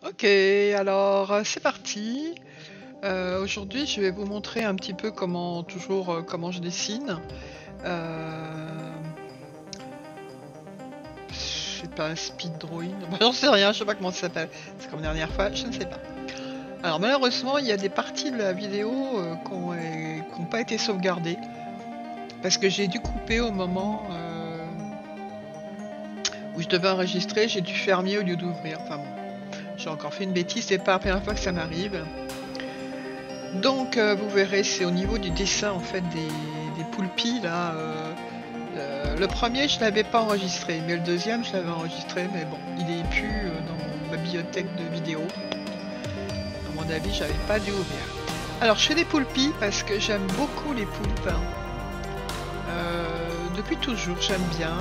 Ok, alors c'est parti. Aujourd'hui, je vais vous montrer un petit peu comment, comment je dessine. C'est pas un speed drawing, j'en sais rien, je sais pas comment ça s'appelle. C'est comme la dernière fois, je ne sais pas. Alors malheureusement, il y a des parties de la vidéo qui n'ont pas été sauvegardées parce que j'ai dû couper au moment où je devais enregistrer. J'ai dû fermer au lieu d'ouvrir. Enfin bon, j'ai encore fait une bêtise, c'est pas la première fois que ça m'arrive. Donc vous verrez, c'est au niveau du dessin en fait des poulpis là. Le premier je l'avais pas enregistré, mais le deuxième je l'avais enregistré, mais bon, il est plus dans ma bibliothèque de vidéos. À mon avis, j'avais pas dû ouvrir. Alors je fais des poulpis parce que j'aime beaucoup les poulpes. Depuis toujours, j'aime bien.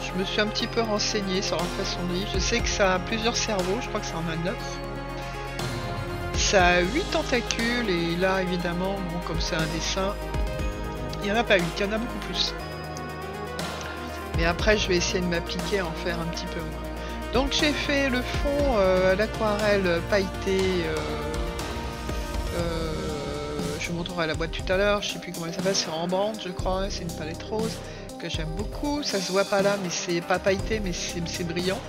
Je me suis un petit peu renseignée sur leur façon de vivre. Je sais que ça a plusieurs cerveaux, je crois que ça en a 9. Ça a 8 tentacules et là évidemment, bon, comme c'est un dessin, il n'y en a pas 8, il y en a beaucoup plus. Mais après je vais essayer de m'appliquer à en faire un petit peu moins. Donc j'ai fait le fond à l'aquarelle pailleté. Je vous montrerai la boîte tout à l'heure, je sais plus comment elle s'appelle, c'est Rembrandt je crois, c'est une palette rose que j'aime beaucoup. Ça se voit pas là mais c'est pas pailleté mais c'est brillant.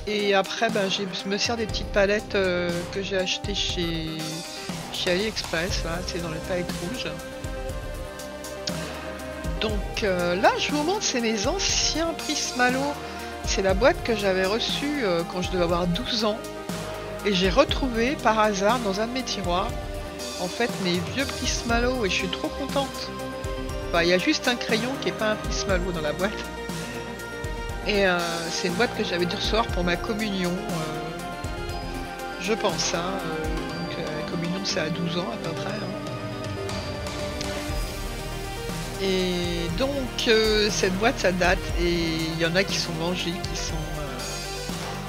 Et après, ben, je me sers des petites palettes que j'ai achetées chez AliExpress. C'est dans les palettes rouges. Donc là, je vous montre, c'est mes anciens Prismalo. C'est la boîte que j'avais reçue quand je devais avoir 12 ans. Et j'ai retrouvé par hasard dans un de mes tiroirs, en fait, mes vieux Prismalo. Et je suis trop contente. Enfin, il y a juste un crayon qui n'est pas un Prismalo dans la boîte. Et c'est une boîte que j'avais dû recevoir pour ma communion, je pense. Donc la communion c'est à 12 ans à peu près. Et donc cette boîte ça date et il y en a qui sont mangés, qui sont...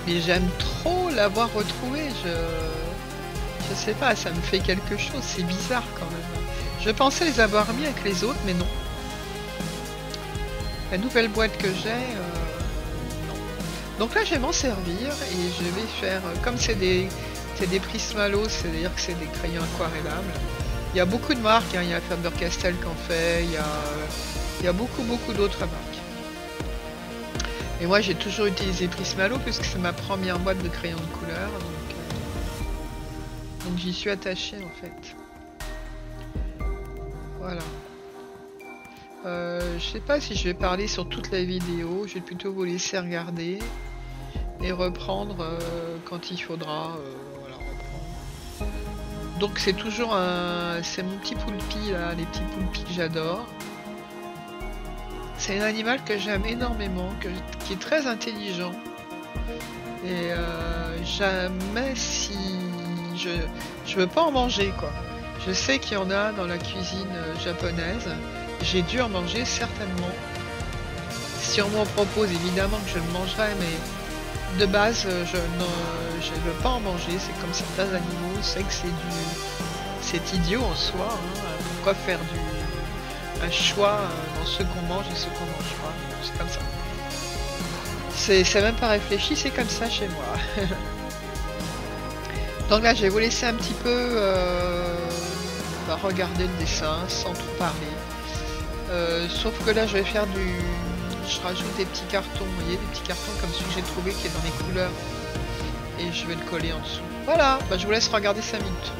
Mais j'aime trop l'avoir retrouvée. Je sais pas, ça me fait quelque chose, c'est bizarre quand même. Je pensais les avoir mis avec les autres mais non. La nouvelle boîte que j'ai... Donc là je vais m'en servir et je vais faire, comme c'est des Prismalo, c'est-à-dire que c'est des crayons aquarellables. Il y a beaucoup de marques, il y a Faber-Castell qui en fait, il y a beaucoup d'autres marques. Et moi j'ai toujours utilisé Prismalo puisque c'est ma première boîte de crayons de couleur, donc j'y suis attachée en fait. Voilà. Je sais pas si je vais parler sur toute la vidéo, je vais plutôt vous laisser regarder. Et reprendre quand il faudra. Voilà, reprendre. Donc c'est toujours un... C'est mon petit poulpi là, les petits poulpis que j'adore. C'est un animal que j'aime énormément, qui est très intelligent. Et jamais si... Je veux pas en manger quoi. Je sais qu'il y en a dans la cuisine japonaise. J'ai dû en manger certainement. Si on m'en propose, évidemment que je le mangerai, mais... De base, je ne veux pas en manger, c'est comme certains animaux, c'est que c'est idiot en soi, hein. Pourquoi faire un choix dans ce qu'on mange et ce qu'on mange pas, c'est comme ça. C'est même pas réfléchi, c'est comme ça chez moi. Donc là, je vais vous laisser un petit peu regarder le dessin sans tout parler. Sauf que là, je vais faire je rajoute des petits cartons, vous voyez, des petits cartons comme celui que j'ai trouvé qui est dans les couleurs. Et je vais le coller en dessous. Voilà, bah, je vous laisse regarder 5 minutes.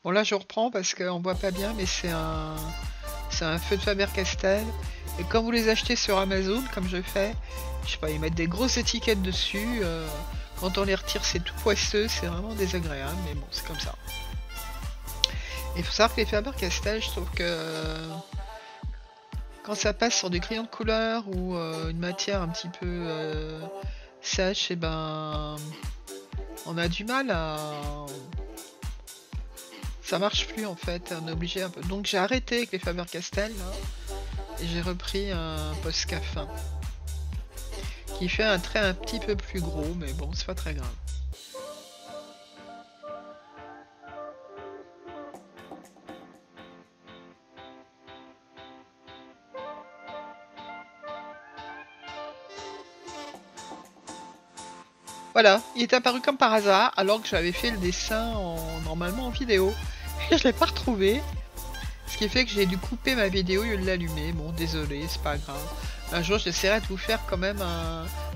Bon là je reprends parce qu'on voit pas bien, mais c'est un feu de Faber-Castell. Et quand vous les achetez sur Amazon, comme je fais, je sais pas, ils mettent des grosses étiquettes dessus. Quand on les retire, c'est tout poisseux, c'est vraiment désagréable, mais bon, c'est comme ça. Il faut savoir que les Faber-Castell, je trouve que quand ça passe sur des crayons de couleur ou une matière un petit peu sèche, et ben on a du mal à... Ça marche plus en fait, on est obligé un peu. Donc j'ai arrêté avec les Faber-Castell là, et j'ai repris un Posca fin qui fait un trait un petit peu plus gros, mais bon, c'est pas très grave. Voilà, il est apparu comme par hasard, alors que j'avais fait le dessin normalement en vidéo. Et je l'ai pas retrouvé. Ce qui fait que j'ai dû couper ma vidéo et l'allumer. Bon, désolé, c'est pas grave. Un jour, j'essaierai de vous faire quand même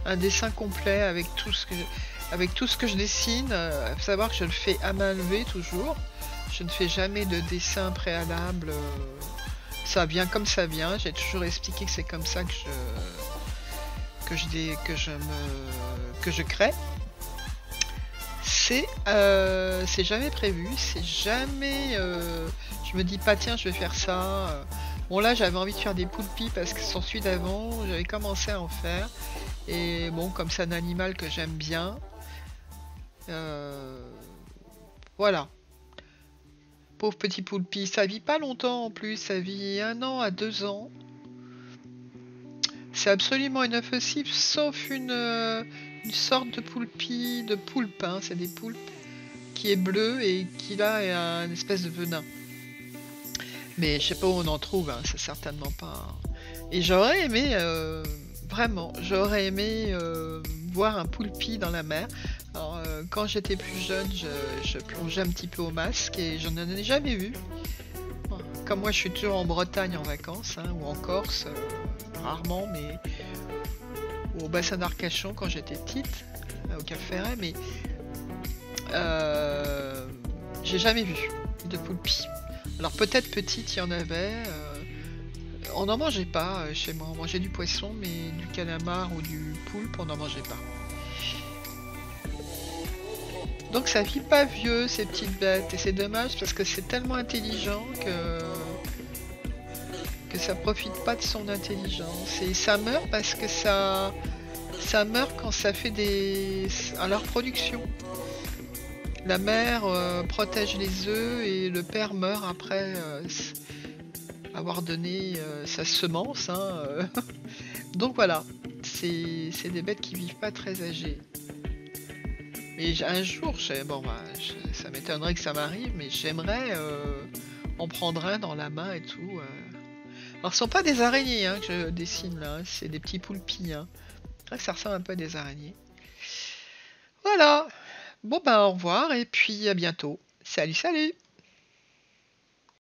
un dessin complet avec tout ce que je dessine. Faut savoir que je le fais à main levée toujours. Je ne fais jamais de dessin préalable. Ça vient comme ça vient. J'ai toujours expliqué que c'est comme ça que je crée. C'est jamais prévu, c'est jamais je me dis pas tiens je vais faire ça. Bon là j'avais envie de faire des poulpis parce que sur celui d'avant j'avais commencé à en faire, et bon comme c'est un animal que j'aime bien, voilà. Pauvre petit poulpi, ça vit pas longtemps en plus, ça vit 1 an à 2 ans. C'est absolument inoffensif, sauf une sorte de poulpi, de poulpe, hein. C'est des poulpes qui est bleu et qui là est un espèce de venin. Mais je sais pas où on en trouve, hein. C'est certainement pas... Et j'aurais aimé, vraiment, j'aurais aimé voir un poulpi dans la mer. Alors, quand j'étais plus jeune, je plongeais un petit peu au masque et j'en ai jamais vu. Comme moi je suis toujours en Bretagne en vacances, hein, ou en Corse, rarement, mais au bassin d'Arcachon quand j'étais petite, au Cap Ferret, mais j'ai jamais vu de poulpi. Alors peut-être petite il y en avait, on n'en mangeait pas chez moi, on mangeait du poisson, mais du calamar ou du poulpe on n'en mangeait pas. Donc ça vit pas vieux ces petites bêtes, et c'est dommage parce que c'est tellement intelligent que ça profite pas de son intelligence, et ça meurt parce que ça meurt quand ça fait à leur production. La mère protège les œufs et le père meurt après avoir donné sa semence, hein, Donc voilà, c'est des bêtes qui vivent pas très âgées. Mais un jour, bon, bah, ça m'étonnerait que ça m'arrive, mais j'aimerais en prendre un dans la main et tout. Alors ce sont pas des araignées, hein, que je dessine là, c'est des petits poulpis, hein. C'est vrai que ça ressemble un peu à des araignées. Voilà. Bon bah au revoir et puis à bientôt. Salut salut.